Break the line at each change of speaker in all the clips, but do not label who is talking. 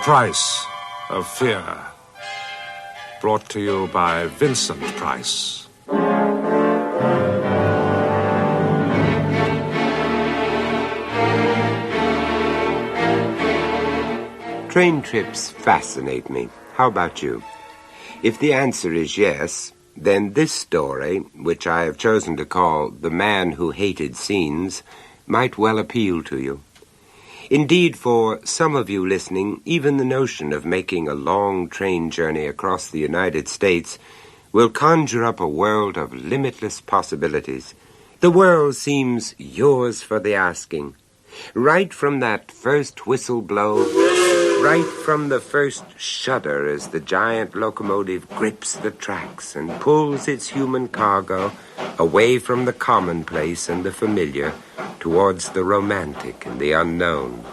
Price of Fear. Brought to you by Vincent Price.
Train trips fascinate me. How about you? If the answer is yes, then this story, which I have chosen to call The Man Who Hated Scenes, might well appeal to you. Indeed, for some of you listening, even the notion of making a long train journey across the United States will conjure up a world of limitless possibilities. The world seems yours for the asking. Right from that first whistle blow, right from the first shudder as the giant locomotive grips the tracks and pulls its human cargo away from the commonplace and the familiar towards the romantic and the unknown.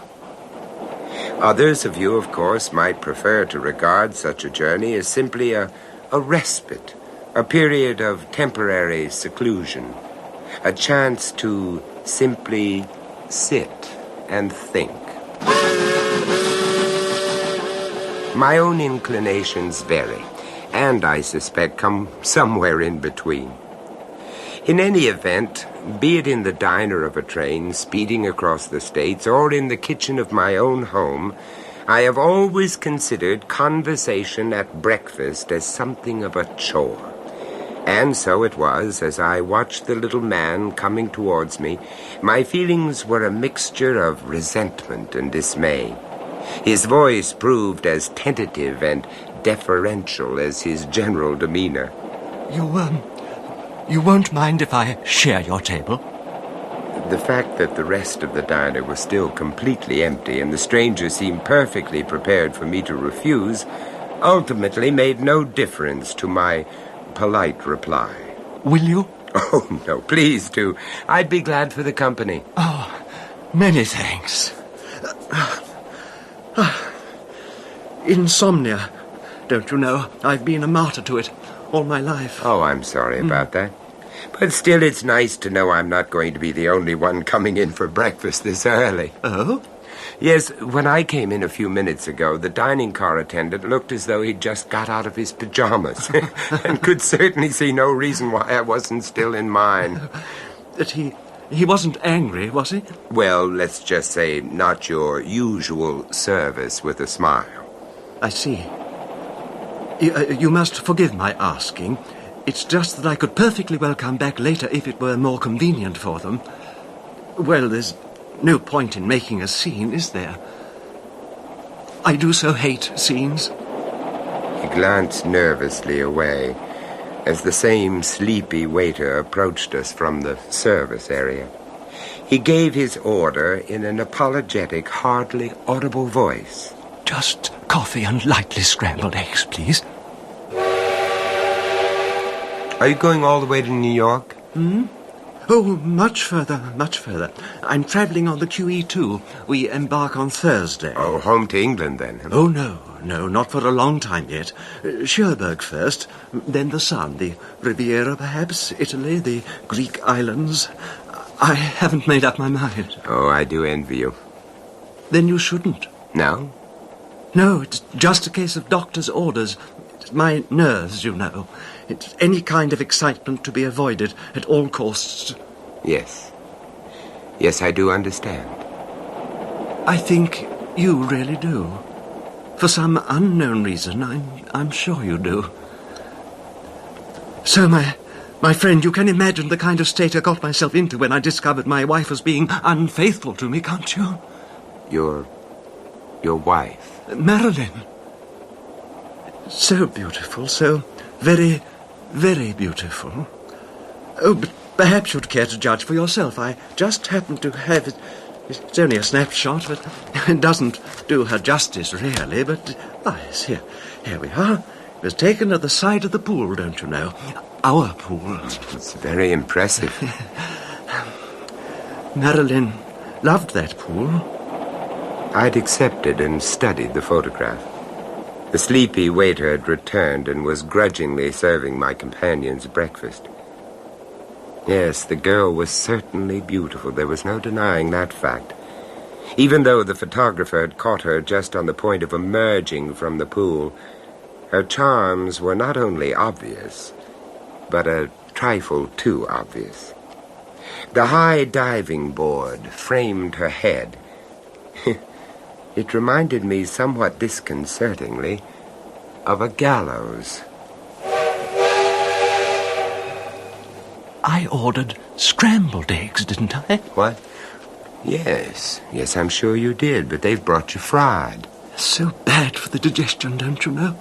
Others of you, of course, might prefer to regard such a journey as simply a respite, a period of temporary seclusion, a chance to simply sit and think. My own inclinations vary, and I suspect come somewhere in between. In any event, be it in the diner of a train speeding across the States or in the kitchen of my own home, I have always considered conversation at breakfast as something of a chore. And so it was, as I watched the little man coming towards me, my feelings were a mixture of resentment and dismay. His voice proved as tentative and deferential as his general demeanor.
You won't mind if I share your table?
The fact that the rest of the diner was still completely empty and the stranger seemed perfectly prepared for me to refuse ultimately made no difference to my polite reply.
Will you?
Oh, no, please do. I'd be glad for the company.
Oh, many thanks. Insomnia. Don't you know, I've been a martyr to it all my life.
Oh, I'm sorry about that. But still, it's nice to know I'm not going to be the only one coming in for breakfast this early.
Oh?
Yes, when I came in a few minutes ago, the dining car attendant looked as though he'd just got out of his pajamas and could certainly see no reason why I wasn't still in mine.
That he wasn't angry, was he?
Well, let's just say not your usual service with a smile.
I see. You must forgive my asking. It's just that I could perfectly well come back later if it were more convenient for them. Well, there's no point in making a scene, is there? I do so hate scenes.
He glanced nervously away as the same sleepy waiter approached us from the service area. He gave his order in an apologetic, hardly audible voice.
Just coffee and lightly scrambled eggs, please.
Are you going all the way to New York?
Oh, much further, much further. I'm travelling on the QE2. We embark on Thursday.
Oh, home to England, then?
Oh, no, not for a long time yet. Cherbourg first, then the Sun, the Riviera, perhaps, Italy, the Greek islands. I haven't made up my mind.
Oh, I do envy you.
Then you shouldn't.
No?
No, it's just a case of doctor's orders. It's my nerves, you know. It's any kind of excitement to be avoided at all costs.
Yes. Yes, I do understand.
I think you really do. For some unknown reason, I'm sure you do. So, my friend, you can imagine the kind of state I got myself into when I discovered my wife was being unfaithful to me, can't you?
Your wife?
Marilyn. So beautiful, so very, very beautiful. Oh, but perhaps you'd care to judge for yourself. I just happen to have it. It's only a snapshot, but it doesn't do her justice, really. But, yes, here we are. It was taken at the side of the pool, don't you know? Our pool.
It's very impressive.
Marilyn loved that pool.
I'd accepted and studied the photograph. The sleepy waiter had returned and was grudgingly serving my companion's breakfast. Yes, the girl was certainly beautiful. There was no denying that fact. Even though the photographer had caught her just on the point of emerging from the pool, her charms were not only obvious, but a trifle too obvious. The high diving board framed her head. It reminded me somewhat disconcertingly of a gallows.
I ordered scrambled eggs, didn't I?
What? Yes, I'm sure you did, but they've brought you fried.
So bad for the digestion, don't you know?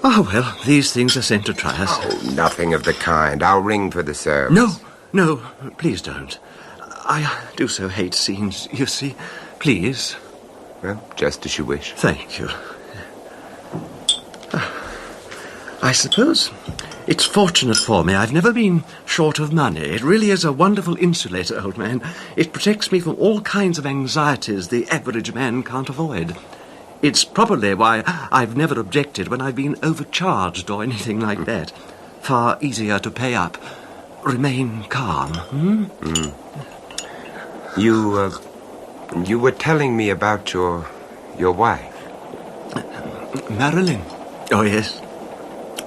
Oh, well, these things are sent to try us.
Oh, nothing of the kind. I'll ring for the service.
No, please don't. I do so hate scenes, you see. Please.
Well, just as you wish.
Thank you. I suppose it's fortunate for me I've never been short of money. It really is a wonderful insulator, old man. It protects me from all kinds of anxieties the average man can't avoid. It's probably why I've never objected when I've been overcharged or anything like that. Far easier to pay up. Remain calm.
You were telling me about your wife.
Marilyn. Oh, yes.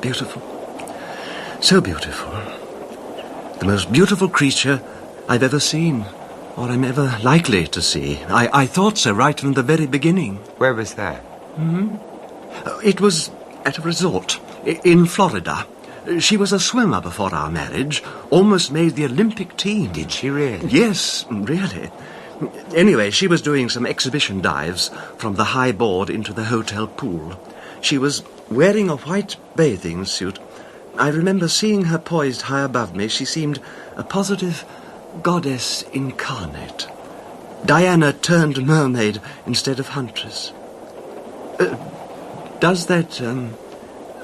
Beautiful. So beautiful. The most beautiful creature I've ever seen, or am ever likely to see. I thought so right from the very beginning.
Where was that?
It was at a resort in Florida. She was a swimmer before our marriage, almost made the Olympic team.
Did she really?
Yes, really. Anyway, she was doing some exhibition dives from the high board into the hotel pool. She was wearing a white bathing suit. I remember seeing her poised high above me. She seemed a positive goddess incarnate. Diana turned mermaid instead of huntress. Does that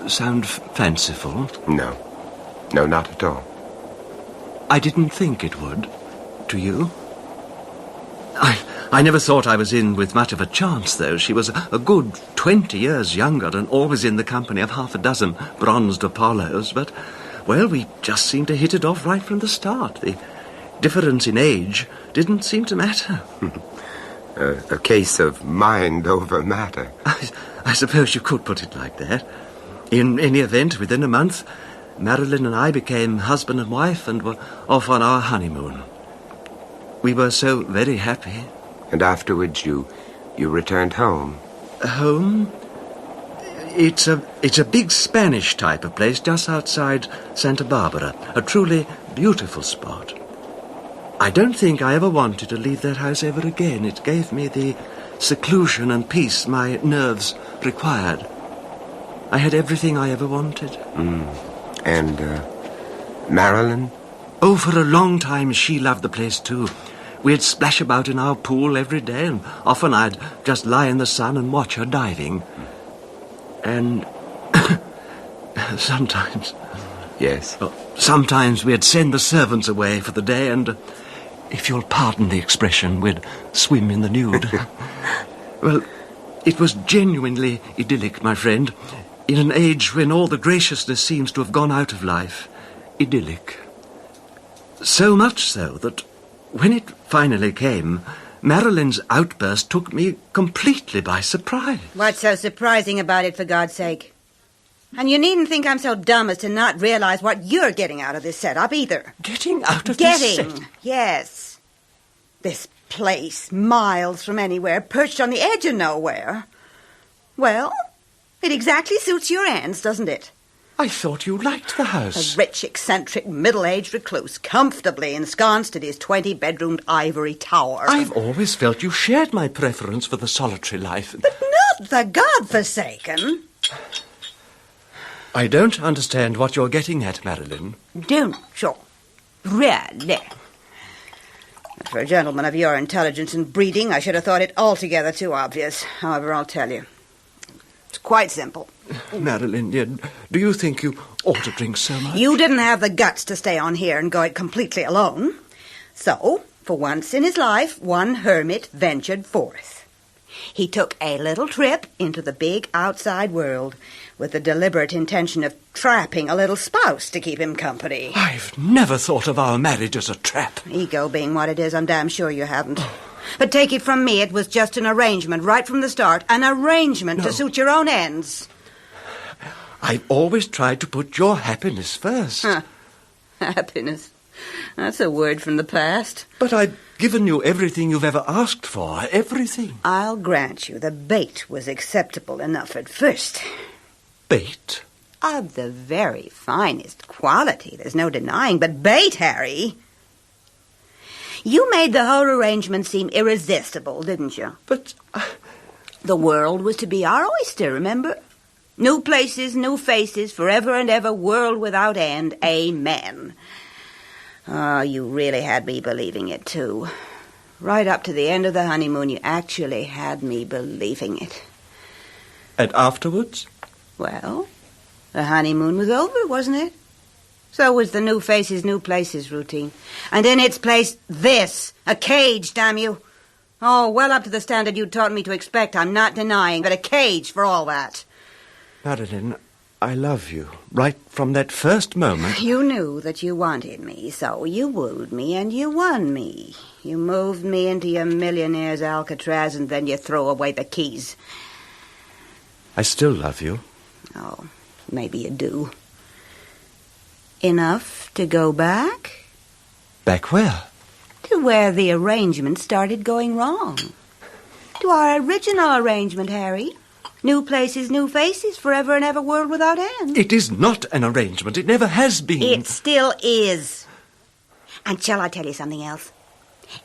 sound fanciful?
No, not at all.
I didn't think it would. Do you? I never thought I was in with much of a chance, though. She was a good 20 years younger and always in the company of half a dozen bronzed Apollos. But, well, we just seemed to hit it off right from the start. The difference in age didn't seem to matter.
A case of mind over matter.
I suppose you could put it like that. In any event, within a month, Marilyn and I became husband and wife and were off on our honeymoon. We were so very happy.
And afterwards you returned home?
Home? It's a big Spanish type of place just outside Santa Barbara. A truly beautiful spot. I don't think I ever wanted to leave that house ever again. It gave me the seclusion and peace my nerves required. I had everything I ever wanted.
And, Marilyn?
Oh, for a long time she loved the place too. We'd splash about in our pool every day, and often I'd just lie in the sun and watch her diving. And sometimes...
Yes?
Well, sometimes we'd send the servants away for the day and, if you'll pardon the expression, we'd swim in the nude. Well, it was genuinely idyllic, my friend. In an age when all the graciousness seems to have gone out of life. Idyllic. So much so that when it finally came, Marilyn's outburst took me completely by surprise.
What's so surprising about it, for God's sake? And you needn't think I'm so dumb as to not realize what you're getting out of this setup, either.
Getting out of this set?
Yes. This place, miles from anywhere, perched on the edge of nowhere. Well, it exactly suits your ends, doesn't it?
I thought you liked the house.
A rich, eccentric, middle-aged recluse, comfortably ensconced in his 20-bedroomed ivory tower.
I've always felt you shared my preference for the solitary life.
But not the godforsaken.
I don't understand what you're getting at, Marilyn.
Don't you? Really? For a gentleman of your intelligence and breeding, I should have thought it altogether too obvious. However, I'll tell you. It's quite simple.
Marilyn, do you think you ought to drink so much?
You didn't have the guts to stay on here and go it completely alone. So, for once in his life, one hermit ventured forth. He took a little trip into the big outside world with the deliberate intention of trapping a little spouse to keep him company.
I've never thought of our marriage as a trap.
Ego being what it is, I'm damn sure you haven't. But take it from me, it was just an arrangement right from the start. An arrangement to suit your own ends.
I've always tried to put your happiness first.
Huh. Happiness. That's a word from the past.
But I've given you everything you've ever asked for. Everything.
I'll grant you the bait was acceptable enough at first.
Bait?
Of the very finest quality, there's no denying, but bait, Harry. You made the whole arrangement seem irresistible, didn't you?
But
the world was to be our oyster, remember? New places, new faces, forever and ever, world without end. Amen. Oh, you really had me believing it, too. Right up to the end of the honeymoon, you actually had me believing it.
And afterwards?
Well, the honeymoon was over, wasn't it? So was the new faces, new places routine. And in its place, this, a cage, damn you. Oh, well up to the standard you taught me to expect, I'm not denying, but a cage for all that.
Marilyn, I love you. Right from that first moment.
You knew that you wanted me, so you wooed me and you won me. You moved me into your millionaire's Alcatraz and then you throw away the keys.
I still love you.
Oh, maybe you do. Enough to go back?
Back where?
To where the arrangement started going wrong. To our original arrangement, Harry. New places, new faces, forever and ever, world without end.
It is not an arrangement. It never has been.
It still is. And shall I tell you something else?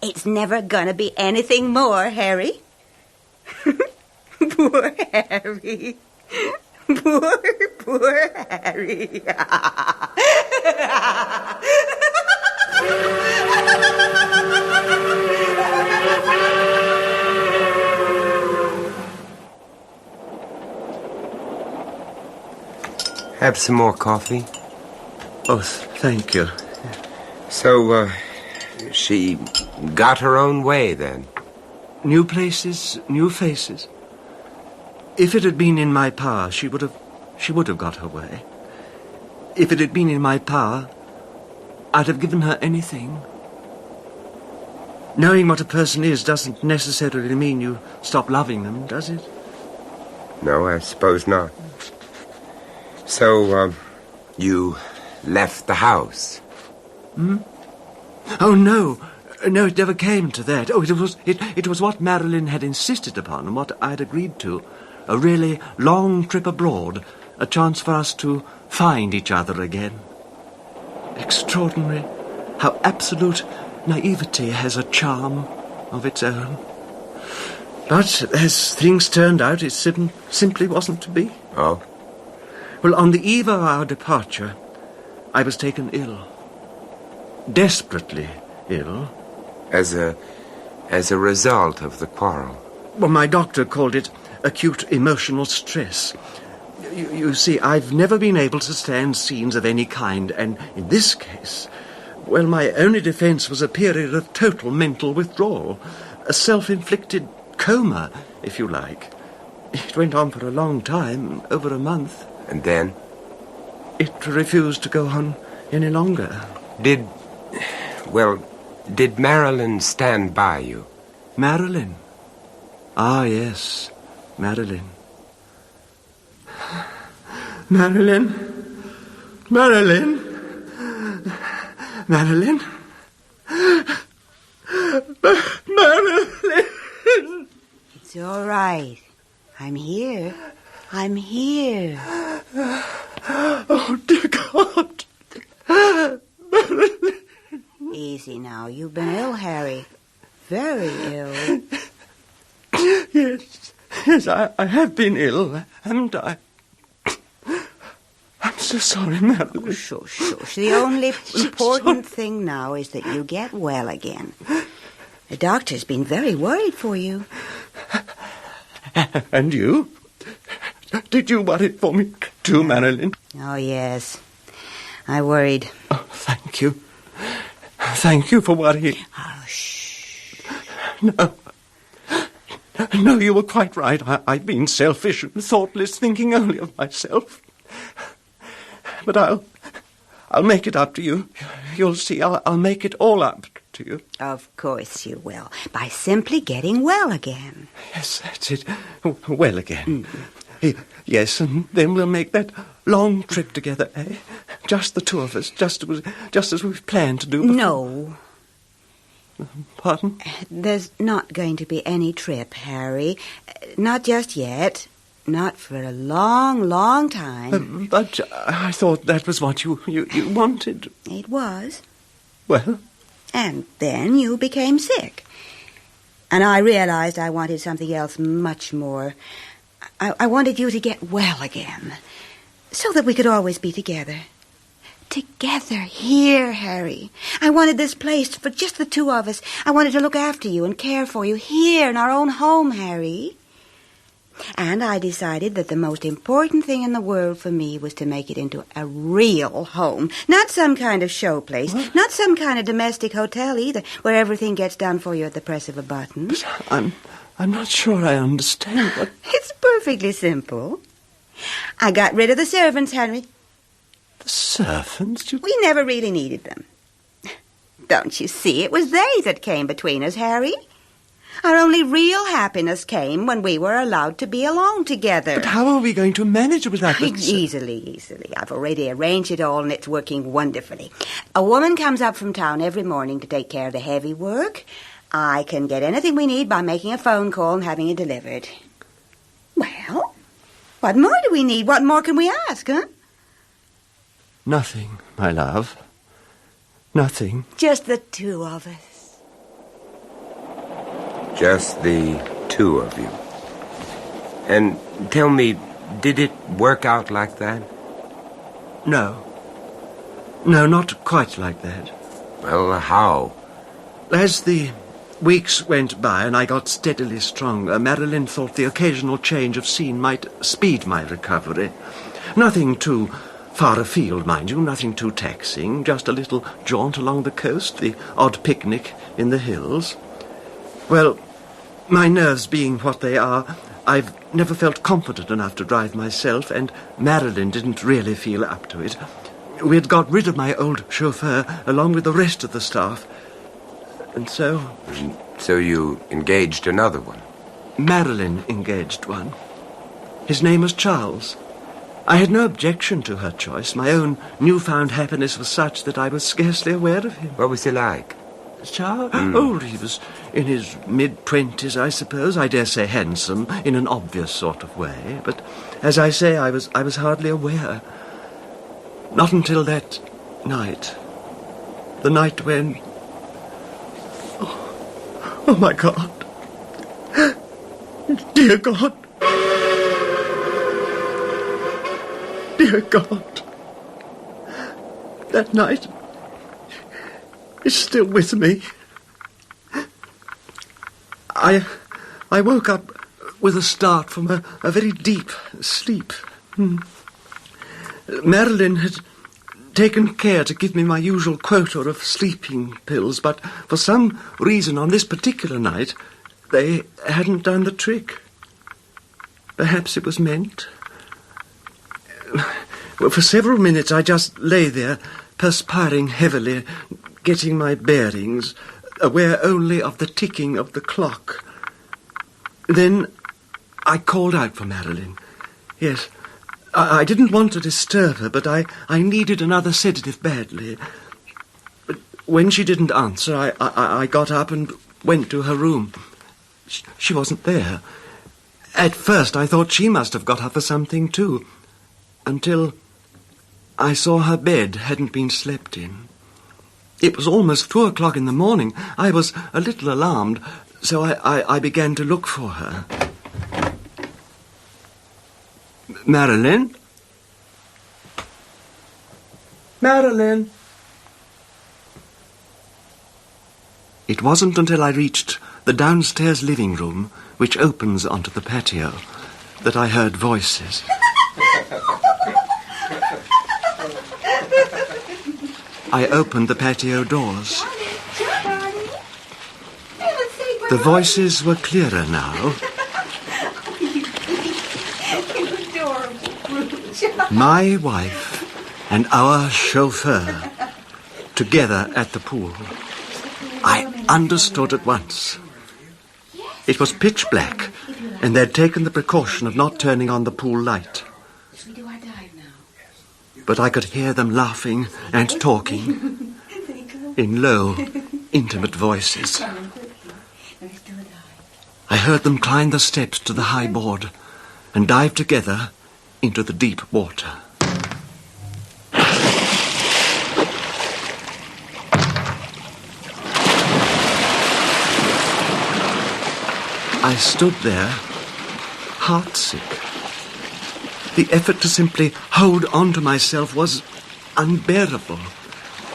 It's never going to be anything more, Harry. Poor Harry. Poor Harry.
Have some more coffee?
Oh, thank you.
So, she got her own way, then?
New places, new faces. If it had been in my power, she would have got her way. If it had been in my power, I'd have given her anything. Knowing what a person is doesn't necessarily mean you stop loving them, does it?
No, I suppose not. So, you left the house?
Hmm? Oh, no. No, it never came to that. Oh, it was what Marilyn had insisted upon and what I'd agreed to. A really long trip abroad. A chance for us to find each other again. Extraordinary how absolute naivety has a charm of its own. But as things turned out, it simply wasn't to be.
Oh?
Well, on the eve of our departure, I was taken ill. Desperately ill.
As a result of the quarrel?
Well, my doctor called it acute emotional stress. You see, I've never been able to stand scenes of any kind, and in this case, well, my only defense was a period of total mental withdrawal. A self-inflicted coma, if you like. It went on for a long time, over a month.
And then?
It refused to go on any longer.
Did Marilyn stand by you?
Marilyn? Ah, yes, Marilyn. Marilyn? Marilyn? Marilyn? Marilyn!
It's all right. I'm here. I'm here.
Oh, dear God. Marilyn.
Easy now. You've been ill, Harry. Very ill.
Yes, I have been ill, haven't I? I'm so sorry, Marilyn.
Oh, shush. The only important thing now is that you get well again. The doctor's been very worried for you.
And you? Did you worry for me too, Marilyn?
Oh, yes. I worried.
Oh, thank you. Thank you for worrying.
Oh, shh.
No, you were quite right. I've been selfish and thoughtless, thinking only of myself. But I'll make it up to you. You'll see, I'll make it all up to you.
Of course you will, by simply getting well again.
Yes, that's it. Well again. Yes, and then we'll make that long trip together, eh? Just the two of us, just as we've planned to do before.
No.
Pardon?
There's not going to be any trip, Harry. Not just yet. Not for a long, long time.
But I thought that was what you wanted.
It was.
Well?
And then you became sick. And I realized I wanted something else much more. I wanted you to get well again, so that we could always be together. Together here, Harry. I wanted this place for just the two of us. I wanted to look after you and care for you here in our own home, Harry. And I decided that the most important thing in the world for me was to make it into a real home. Not some kind of show place. What? Not some kind of domestic hotel either, where everything gets done for you at the press of a button.
But I'm not sure I understand what...
It's perfectly simple. I got rid of the servants, Henry.
The servants?
We never really needed them. Don't you see? It was they that came between us, Harry. Our only real happiness came when we were allowed to be alone together.
But how are we going to manage with that?
Easily. I've already arranged it all, and it's working wonderfully. A woman comes up from town every morning to take care of the heavy work. I can get anything we need by making a phone call and having it delivered. Well, what more do we need? What more can we ask, huh?
Nothing, my love. Nothing.
Just the two of us.
Just the two of you. And tell me, did it work out like that?
No. No, not quite like that.
Well, how?
As the weeks went by and I got steadily stronger, Marilyn thought the occasional change of scene might speed my recovery. Nothing too far afield, mind you, nothing too taxing, just a little jaunt along the coast, the odd picnic in the hills. Well, my nerves being what they are, I've never felt confident enough to drive myself, and Marilyn didn't really feel up to it. We had got rid of my old chauffeur along with the rest of the staff, and so...
So you engaged another one?
Marilyn engaged one. His name was Charles. I had no objection to her choice. My own newfound happiness was such that I was scarcely aware of him.
What was he like?
Charles? Oh, he was in his mid-20s, I suppose. I dare say handsome, in an obvious sort of way. But, as I say, I was hardly aware. Not until that night. The night when... Oh, my God. Dear God. Dear God. That night is still with me. I woke up with a start from a very deep sleep. Marilyn had taken care to give me my usual quota of sleeping pills, but for some reason on this particular night, they hadn't done the trick. Perhaps it was meant. Well, for several minutes I just lay there, perspiring heavily, getting my bearings, aware only of the ticking of the clock. Then I called out for Marilyn. Yes, I didn't want to disturb her, but I needed another sedative badly. But when she didn't answer, I got up and went to her room. She wasn't there. At first I thought she must have got up for something too, until I saw her bed hadn't been slept in. It was almost 2 o'clock in the morning. I was a little alarmed, so I began to look for her. Marilyn? Marilyn? It wasn't until I reached the downstairs living room, which opens onto the patio, that I heard voices. I opened the patio doors. The voices were clearer now. My wife and our chauffeur, together at the pool. I understood at once. It was pitch black, and they'd taken the precaution of not turning on the pool light. But I could hear them laughing and talking in low, intimate voices. I heard them climb the steps to the high board and dive together into the deep water. I stood there, heartsick. The effort to simply hold on to myself was unbearable.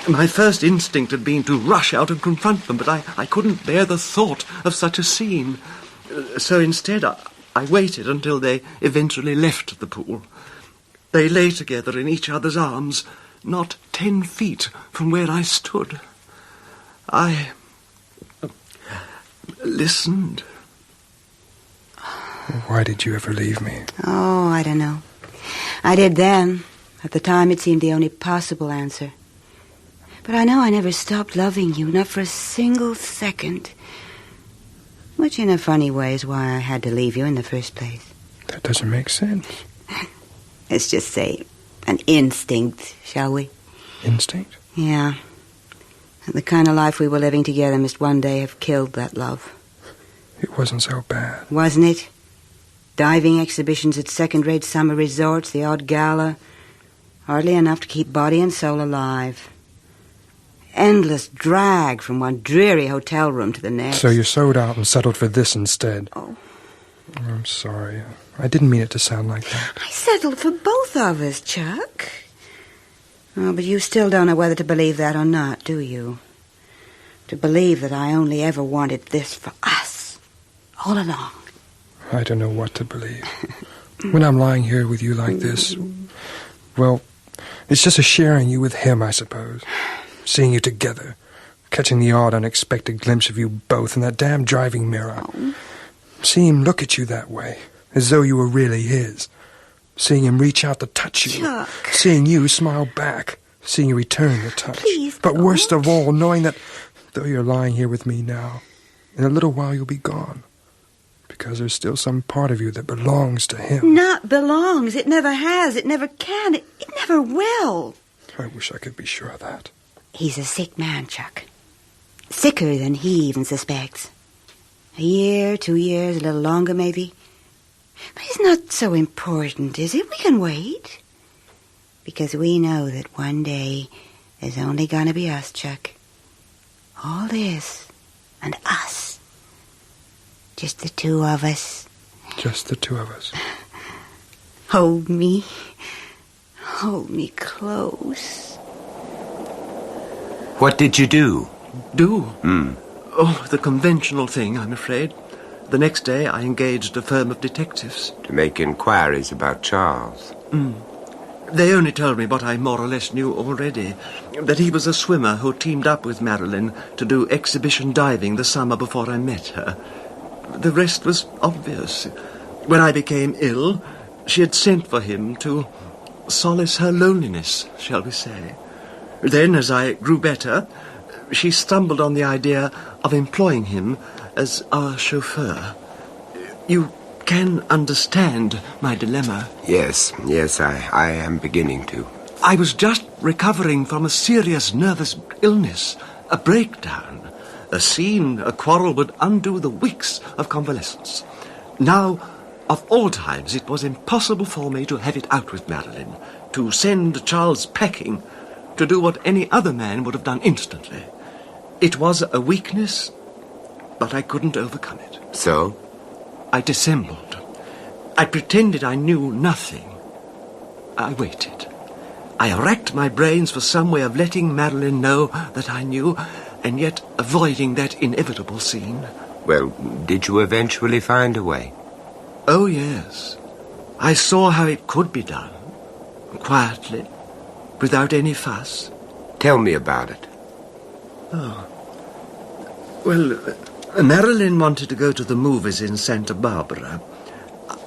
My first instinct had been to rush out and confront them, but I couldn't bear the thought of such a scene. So instead, I waited until they eventually left the pool. They lay together in each other's arms, not 10 feet from where I stood. I listened.
Why did you ever leave me?
Oh, I don't know. I did then. At the time, it seemed the only possible answer. But I know I never stopped loving you, not for a single second. Which, in a funny way, is why I had to leave you in the first place.
That doesn't make sense.
Let's just say an instinct, shall we?
Instinct?
Yeah. The kind of life we were living together must one day have killed that love.
It wasn't so bad.
Wasn't it? Diving exhibitions at second-rate summer resorts, the odd gala. Hardly enough to keep body and soul alive. Endless drag from one dreary hotel room to the next.
So you sold out and settled for this instead?
Oh.
I'm sorry. I didn't mean it to sound like that.
I settled for both of us, Chuck. Oh, but you still don't know whether to believe that or not, do you? To believe that I only ever wanted this for us, all along.
I don't know what to believe. When I'm lying here with you like this, well, it's just a sharing you with him, I suppose. Seeing you together, catching the odd unexpected glimpse of you both in that damn driving mirror.
Oh.
Seeing him look at you that way, as though you were really his. Seeing him reach out to touch you.
Chuck.
Seeing you smile back. Seeing you return the touch.
Please
but
don't.
worst of all, knowing that though you're lying here with me now, in a little while you'll be gone. Because there's still some part of you that belongs to him.
Not belongs. It never has. It never can. It never will.
I wish I could be sure of that.
He's a sick man, Chuck. Sicker than he even suspects. A year, 2 years, a little longer maybe. But it's not so important, is it? We can wait. Because we know that one day there's only gonna be us, Chuck. All this and us. Just the two of us.
Just the two of us.
Hold me. Hold me close.
What did you do?
Do? Oh, the conventional thing, I'm afraid. The next day I engaged a firm of detectives.
To make inquiries about Charles.
They only told me what I more or less knew already. That he was a swimmer who teamed up with Marilyn to do exhibition diving the summer before I met her. The rest was obvious. When I became ill, she had sent for him to solace her loneliness, shall we say. Then, as I grew better, she stumbled on the idea of employing him as our chauffeur. You can understand my dilemma.
Yes, I am beginning to.
I was just recovering from a serious nervous illness, a breakdown. A scene, a quarrel would undo the weeks of convalescence. Now, of all times, it was impossible for me to have it out with Marilyn, to send Charles packing, to do what any other man would have done instantly. It was a weakness, but I couldn't overcome it.
So?
I dissembled. I pretended I knew nothing. I waited. I racked my brains for some way of letting Marilyn know that I knew, and yet avoiding that inevitable scene.
Well, did you eventually find a way?
Oh, yes. I saw how it could be done. Quietly, without any fuss.
Tell me about it.
Oh. Well, Marilyn wanted to go to the movies in Santa Barbara.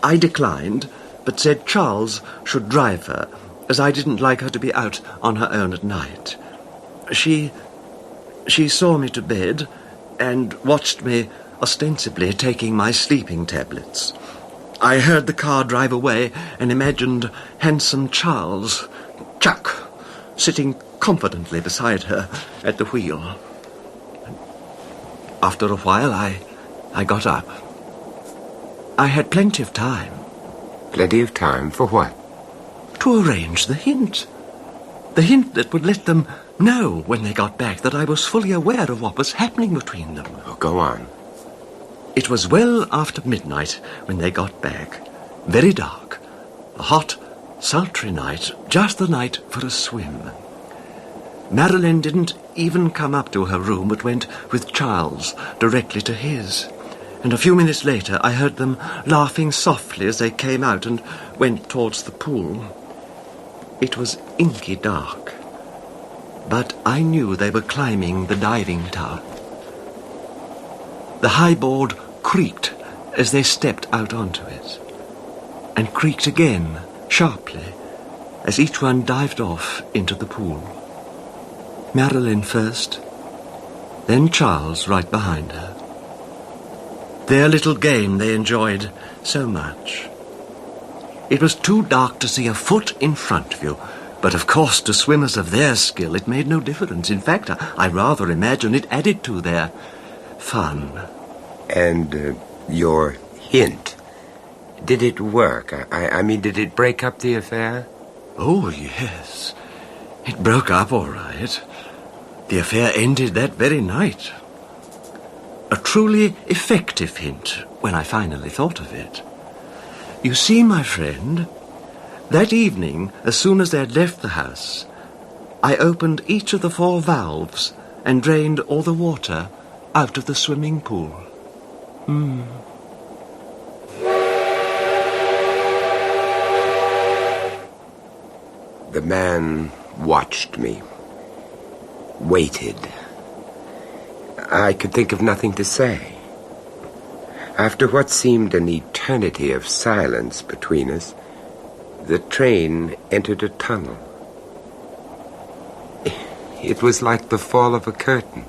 I declined, but said Charles should drive her, as I didn't like her to be out on her own at night. She She saw me to bed and watched me ostensibly taking my sleeping tablets. I heard the car drive away and imagined handsome Charles, Chuck, sitting confidently beside her at the wheel. After a while, I got up. I had plenty of time.
Plenty of time for what?
To arrange the hint. The hint that would let them know when they got back that I was fully aware of what was happening between them.
Oh, go on.
It was well after midnight when they got back. Very dark. A hot, sultry night, just the night for a swim. Marilyn didn't even come up to her room, but went with Charles directly to his. And a few minutes later I heard them laughing softly as they came out and went towards the pool. It was inky dark, but I knew they were climbing the diving tower. The high board creaked as they stepped out onto it, and creaked again, sharply, as each one dived off into the pool. Marilyn first, then Charles right behind her. Their little game they enjoyed so much. It was too dark to see a foot in front of you, but of course to swimmers of their skill it made no difference. In fact, I rather imagine it added to their fun.
And your hint, did it work? I mean, did it break up the affair?
Oh, yes. It broke up all right. The affair ended that very night. A truly effective hint when I finally thought of it. You see, my friend, that evening, as soon as they had left the house, I opened each of the 4 valves and drained all the water out of the swimming pool.
The man watched me, waited. I could think of nothing to say. After what seemed an eternity of silence between us, the train entered a tunnel. It was like the fall of a curtain.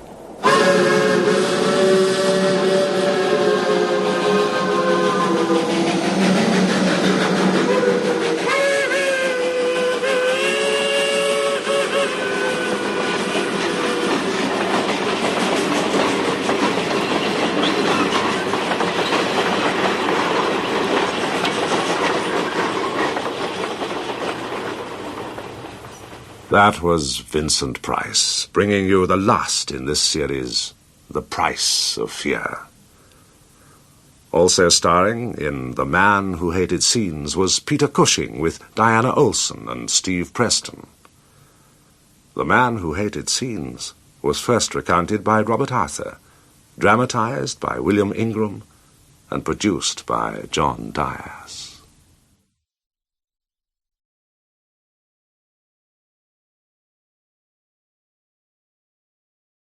That was Vincent Price, bringing you the last in this series, The Price of Fear. Also starring in The Man Who Hated Scenes was Peter Cushing with Diana Olson and Steve Preston. The Man Who Hated Scenes was first recounted by Robert Arthur, dramatized by William Ingram, and produced by John Dias.